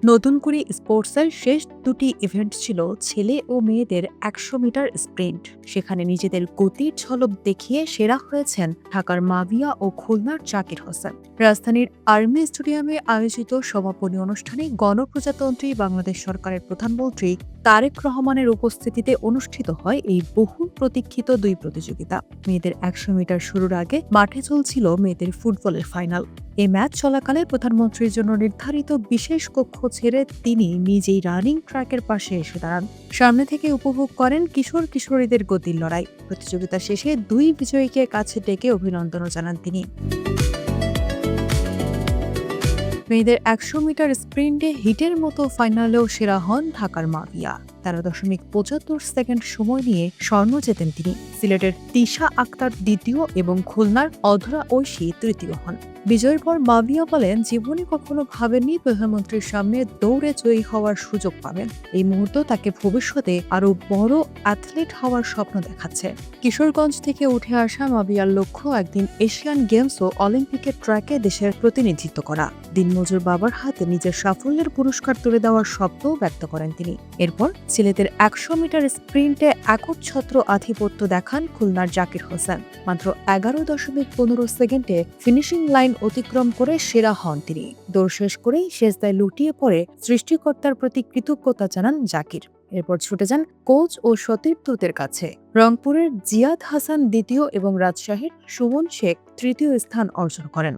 নতুন করে স্পোর্টসের শেষ দুটি ইভেন্ট ছিল ছেলে ও মেয়েদের ১০০ মিটার স্প্রিন্ট। সেখানে নিজেদের গতির ঝলক দেখিয়ে সেরা হয়েছেন ঢাকার মাবিয়া ও খুলনার জাকির হোসেন। রাজধানীর আর্মি স্টেডিয়ামে আয়োজিত সমাপনী অনুষ্ঠানে গণপ্রজাতন্ত্রী বাংলাদেশ সরকারের প্রধানমন্ত্রী তারেক রহমানের উপস্থিতিতে অনুষ্ঠিত হয় এই বহুল প্রতীক্ষিত দুই প্রতিযোগিতা। মেয়েদের ১০০ মিটার শুরুর আগে মাঠে চলছিল মেয়েদের ফুটবলের ফাইনাল। এই ম্যাচ চলাকালে প্রধানমন্ত্রীর জন্য নির্ধারিত বিশেষ কক্ষ ছেড়ে তিনি নিজেই রানিং ট্র্যাকের পাশে এসে দাঁড়ান। সামনে থেকে উপভোগ করেন কিশোর কিশোরীদের গতির লড়াই। প্রতিযোগিতা শেষে দুই বিজয়ীকে কাছে ডেকে অভিনন্দনও জানান তিনি। মেয়েদের ১০০ মিটার স্প্রিন্টে হিটের মতো ফাইনালেও সেরা হন ঢাকার মাবিয়া। ১৩.৭৫ সময় নিয়ে স্বর্ণ জেতেন তিনি। সিলেটের তিশা আক্তার দ্বিতীয় এবং খুলনার অধরা ঐশী তৃতীয় হন। বিজয়ের পর মাবিয়া বলেন, জীবনে কখনো ভাবেননি প্রধানমন্ত্রীর সামনে দৌড়ে জয়ী হওয়ার সুযোগ পাবেন। এই মুহূর্ত তাকে ভবিষ্যতে আরো বড় অ্যাথলেট হওয়ার স্বপ্ন দেখাচ্ছে। কিশোরগঞ্জ থেকে উঠে আসা মাবিয়ার লক্ষ্য একদিন এশিয়ান গেমস ও অলিম্পিকের ট্র্যাকে দেশের প্রতিনিধিত্ব করা। দিনমজুর বাবার হাতে নিজের সাফল্যের পুরস্কার তুলে দেওয়ার স্বপ্নও ব্যক্ত করেন তিনি। এরপর ছেলেদের ১০০ মিটার স্প্রিন্টে একচ্ছত্র আধিপত্য দেখান খুলনার জাকির হোসেন। মাত্র ১১.১৫ সেকেন্ডে ফিনিশিং লাইন অতিক্রম করে সেরা হন তিনি। দৌড় শেষ করেই শেষদায় লুটিয়ে পড়ে সৃষ্টিকর্তার প্রতি কৃতজ্ঞতা জানান জাকির। এরপর ছুটে যান কোচ ও সতীর্থদের কাছে। রংপুরের জিয়াদ হাসান দ্বিতীয় এবং রাজশাহীর সুমন শেখ তৃতীয় স্থান অর্জন করেন।